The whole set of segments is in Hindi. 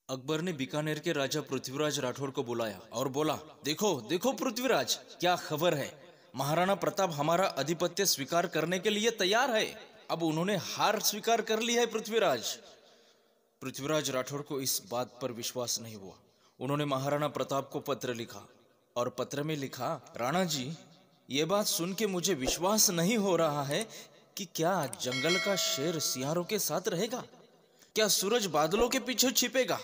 अकबर ने बीकानेर के राजा पृथ्वीराज राठौड़ को बुलाया और बोला, देखो देखो पृथ्वीराज, क्या खबर है। महाराणा प्रताप हमारा आधिपत्य स्वीकार करने के लिए तैयार है। अब उन्होंने हार स्वीकार कर ली है पृथ्वीराज। पृथ्वीराज राठौड़ को इस बात पर विश्वास नहीं हुआ। उन्होंने महाराणा प्रताप को पत्र लिखा और पत्र में लिखा, राणा जी, ये बात सुन के मुझे विश्वास नहीं हो रहा है कि क्या जंगल का शेर सियारों के साथ रहेगा, क्या सूरज बादलों के पीछे छिपेगा,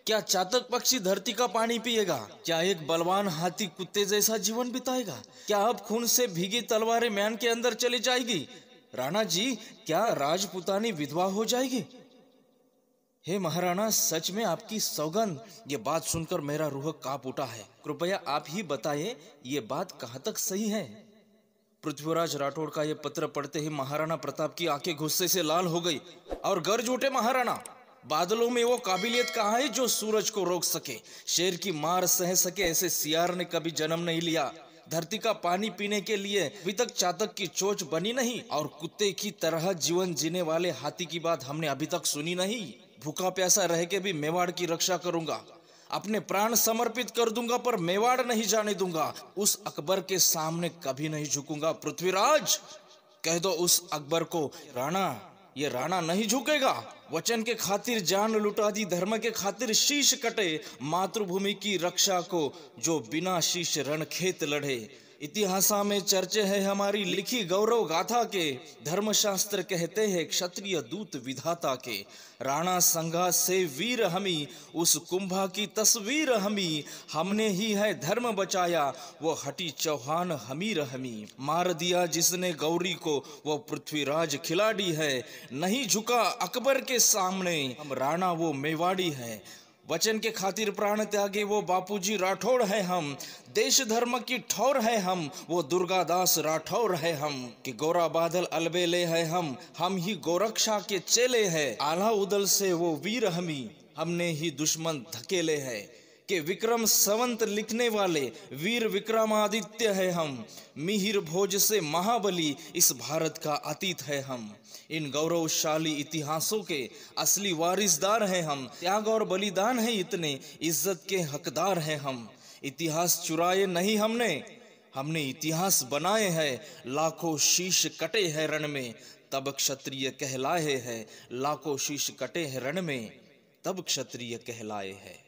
क्या चातक पक्षी धरती का पानी पिएगा, क्या एक बलवान हाथी कुत्ते जैसा जीवन बिताएगा, क्या अब खून से भीगी तलवारें म्यान के अंदर चली जाएगी, राणा जी, क्या राजपुतानी विधवा हो जाएगी। हे महाराणा, सच में आपकी सौगंध, ये बात सुनकर मेरा रूह कांप उठा है। कृपया आप ही बताइए, ये बात कहाँ तक सही है। पृथ्वीराज राठौड़ का यह पत्र पढ़ते ही महाराणा प्रताप की आंखें गुस्से से लाल हो गई और गर्ज उठे, महाराणा, बादलों में वो काबिलियत कहाँ है जो सूरज को रोक सके, शेर की मार सह सके, ऐसे सियार ने कभी जन्म नहीं लिया। धरती का पानी पीने के लिए अभी तक चातक की चोंच बनी नहीं और कुत्ते की तरह जीवन जीने वाले हाथी की बात हमने अभी तक सुनी नहीं। भूखा प्यासा रह के भी मेवाड़ की रक्षा करूंगा, अपने प्राण समर्पित कर दूंगा, पर मेवाड़ नहीं जाने दूंगा। उस अकबर के सामने कभी नहीं झुकूंगा। पृथ्वीराज, कह दो उस अकबर को, राणा, ये राणा नहीं झुकेगा। वचन के खातिर जान लुटा दी, धर्म के खातिर शीश कटे, मातृभूमि की रक्षा को जो बिना शीश रणखेत लड़े। इतिहासा में चर्चे है हमारी लिखी गौरव गाथा के, धर्मशास्त्र कहते हैं क्षत्रिय दूत विधाता के। राणा संघा से वीर हमी, उस कुंभा की तस्वीर हमी, हमने ही है धर्म बचाया, वो हटी चौहान हमीर हमी। मार दिया जिसने गौरी को, वो पृथ्वीराज खिलाड़ी है, नहीं झुका अकबर के सामने, हम राणा वो मेवाड़ी है। वचन के खातिर प्राण त्यागे वो बापूजी राठौड़ है हम, देश धर्म की ठौर है हम, वो दुर्गादास राठौर है हम। कि गोरा बादल अलबेले है हम ही गोरक्षा के चेले हैं। आला उदल से वो वीर हमी, हमने ही दुश्मन धकेले हैं। कि विक्रम संवत लिखने वाले वीर विक्रमादित्य है हम, मिहिर भोज से महाबली इस भारत का अतीत है हम। इन गौरवशाली इतिहासों के असली वारिसदार हैं हम, त्याग और बलिदान है इतने, इज्जत के हकदार हैं हम। इतिहास चुराए नहीं हमने इतिहास बनाए हैं। लाखों शीश कटे हैं रण में, तब क्षत्रिय कहलाए हैं। लाखों शीश कटे हैं रण में, तब क्षत्रिय कहलाए हैं।